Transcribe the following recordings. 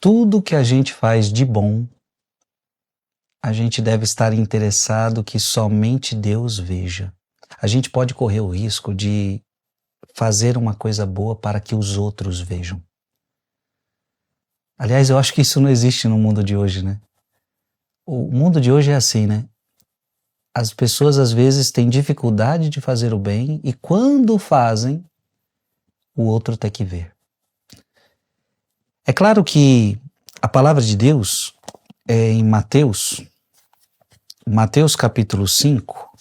tudo que a gente faz de bom, a gente deve estar interessado que somente Deus veja. A gente pode correr o risco de fazer uma coisa boa para que os outros vejam. Aliás, eu acho que isso não existe no mundo de hoje, né? O mundo de hoje é assim, né? As pessoas às vezes têm dificuldade de fazer o bem e quando fazem, o outro tem que ver. É claro que a palavra de Deus é em Mateus capítulo 5,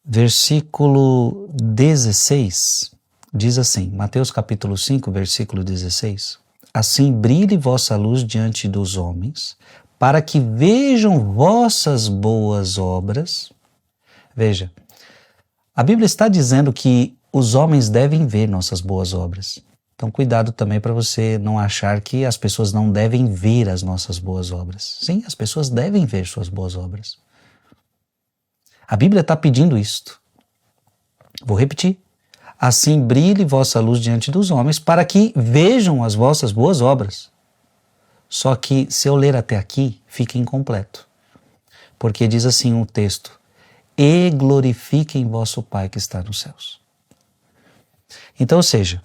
versículo 16, diz assim, Mateus capítulo 5, versículo 16, assim brilhe vossa luz diante dos homens, para que vejam vossas boas obras. Veja, a Bíblia está dizendo que os homens devem ver nossas boas obras. Então, cuidado também para você não achar que as pessoas não devem ver as nossas boas obras. Sim, as pessoas devem ver suas boas obras. A Bíblia está pedindo isto. Vou repetir. Assim brilhe vossa luz diante dos homens, para que vejam as vossas boas obras. Só que, se eu ler até aqui, fica incompleto. Porque diz assim o texto, e glorifiquem vosso Pai que está nos céus. Então, ou seja,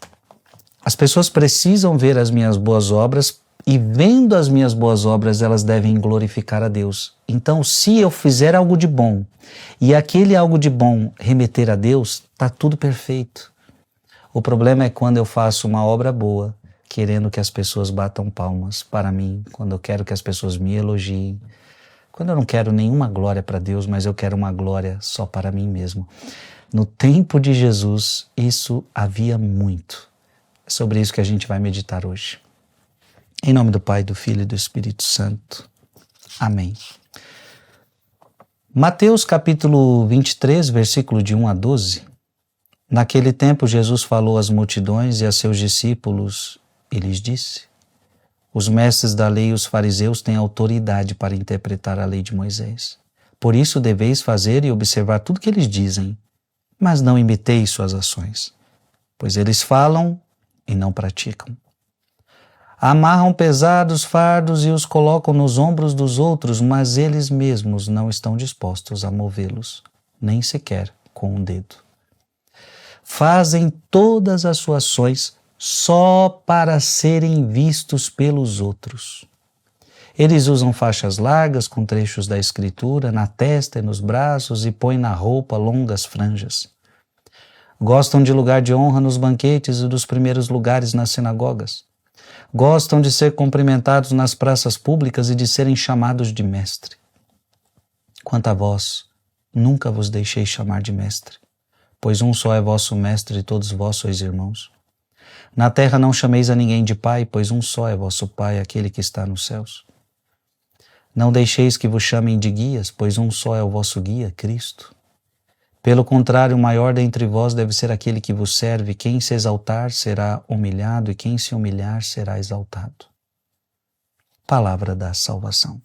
as pessoas precisam ver as minhas boas obras e vendo as minhas boas obras, elas devem glorificar a Deus. Então, se eu fizer algo de bom e aquele algo de bom remeter a Deus, está tudo perfeito. O problema é quando eu faço uma obra boa, querendo que as pessoas batam palmas para mim, quando eu quero que as pessoas me elogiem, quando eu não quero nenhuma glória para Deus, mas eu quero uma glória só para mim mesmo. No tempo de Jesus, isso havia muito. É sobre isso que a gente vai meditar hoje. Em nome do Pai, do Filho e do Espírito Santo. Amém. Mateus capítulo 23, versículo de 1 a 12. Naquele tempo Jesus falou às multidões e a seus discípulos e lhes disse: os mestres da lei e os fariseus têm autoridade para interpretar a lei de Moisés. Por isso deveis fazer e observar tudo que eles dizem, mas não imiteis suas ações, pois eles falam e não praticam. Amarram pesados fardos e os colocam nos ombros dos outros, mas eles mesmos não estão dispostos a movê-los, nem sequer com um dedo. Fazem todas as suas ações só para serem vistos pelos outros. Eles usam faixas largas com trechos da Escritura na testa e nos braços e põem na roupa longas franjas. Gostam de lugar de honra nos banquetes e dos primeiros lugares nas sinagogas. Gostam de ser cumprimentados nas praças públicas e de serem chamados de mestre. Quanto a vós, nunca vos deixei chamar de mestre, pois um só é vosso mestre e todos vós sois irmãos. Na terra não chameis a ninguém de pai, pois um só é vosso Pai, aquele que está nos céus. Não deixeis que vos chamem de guias, pois um só é o vosso guia, Cristo. Pelo contrário, o maior dentre vós deve ser aquele que vos serve. Quem se exaltar será humilhado e quem se humilhar será exaltado. Palavra da salvação.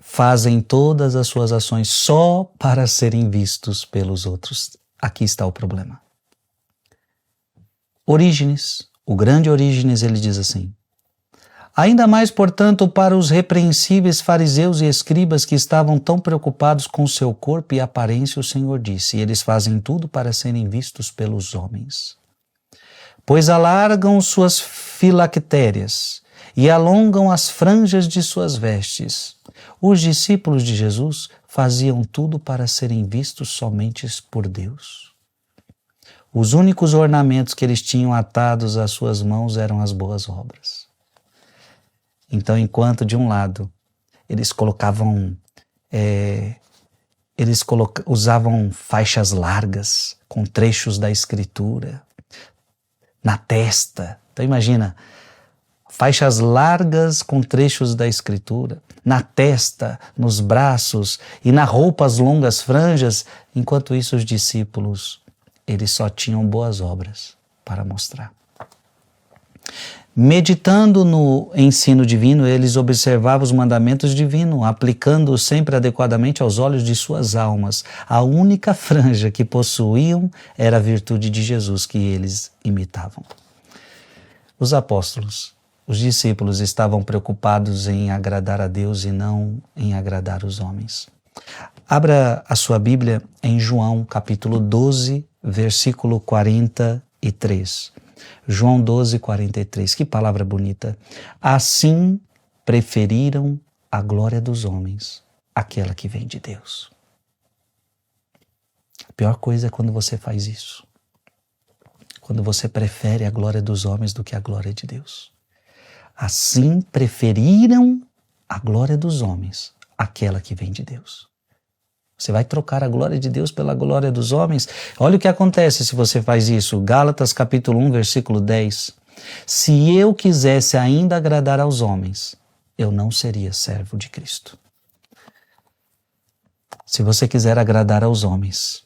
Fazem todas as suas ações só para serem vistos pelos outros. Aqui está o problema. Orígenes, o grande Orígenes, ele diz assim: ainda mais, portanto, para os repreensíveis fariseus e escribas que estavam tão preocupados com seu corpo e aparência, o Senhor disse, eles fazem tudo para serem vistos pelos homens. Pois alargam suas filactérias e alongam as franjas de suas vestes. Os discípulos de Jesus faziam tudo para serem vistos somente por Deus. Os únicos ornamentos que eles tinham atados às suas mãos eram as boas obras. Então, enquanto de um lado eles usavam faixas largas com trechos da Escritura na testa. Então imagina, faixas largas com trechos da Escritura na testa, nos braços e na roupa as longas franjas. Enquanto isso, os discípulos, eles só tinham boas obras para mostrar. Meditando no ensino divino, eles observavam os mandamentos divinos, aplicando-os sempre adequadamente aos olhos de suas almas. A única franja que possuíam era a virtude de Jesus que eles imitavam. Os apóstolos, os discípulos estavam preocupados em agradar a Deus e não em agradar os homens. Abra a sua Bíblia em João, capítulo 12, versículo 43. João 12, 43. Que palavra bonita. Assim preferiram a glória dos homens, aquela que vem de Deus. A pior coisa é quando você faz isso. Quando você prefere a glória dos homens do que a glória de Deus. Assim preferiram a glória dos homens, aquela que vem de Deus. Você vai trocar a glória de Deus pela glória dos homens? Olha o que acontece se você faz isso. Gálatas capítulo 1, versículo 10. Se eu quisesse ainda agradar aos homens, eu não seria servo de Cristo. Se você quiser agradar aos homens,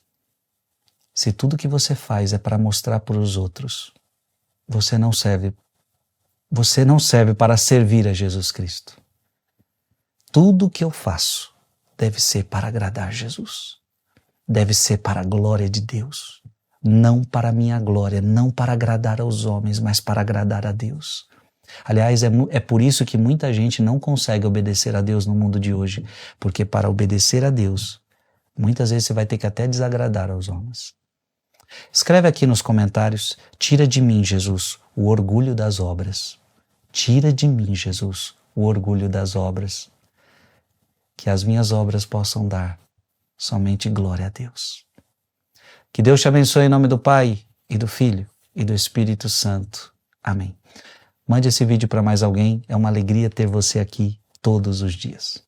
se tudo que você faz é para mostrar para os outros, você não serve para servir a Jesus Cristo. Tudo que eu faço deve ser para agradar Jesus. Deve ser para a glória de Deus. Não para a minha glória, não para agradar aos homens, mas para agradar a Deus. Aliás, é por isso que muita gente não consegue obedecer a Deus no mundo de hoje. Porque para obedecer a Deus, muitas vezes você vai ter que até desagradar aos homens. Escreve aqui nos comentários: tira de mim, Jesus, o orgulho das obras. Tira de mim, Jesus, o orgulho das obras. Que as minhas obras possam dar somente glória a Deus. Que Deus te abençoe em nome do Pai, e do Filho, e do Espírito Santo. Amém. Mande esse vídeo para mais alguém. É uma alegria ter você aqui todos os dias.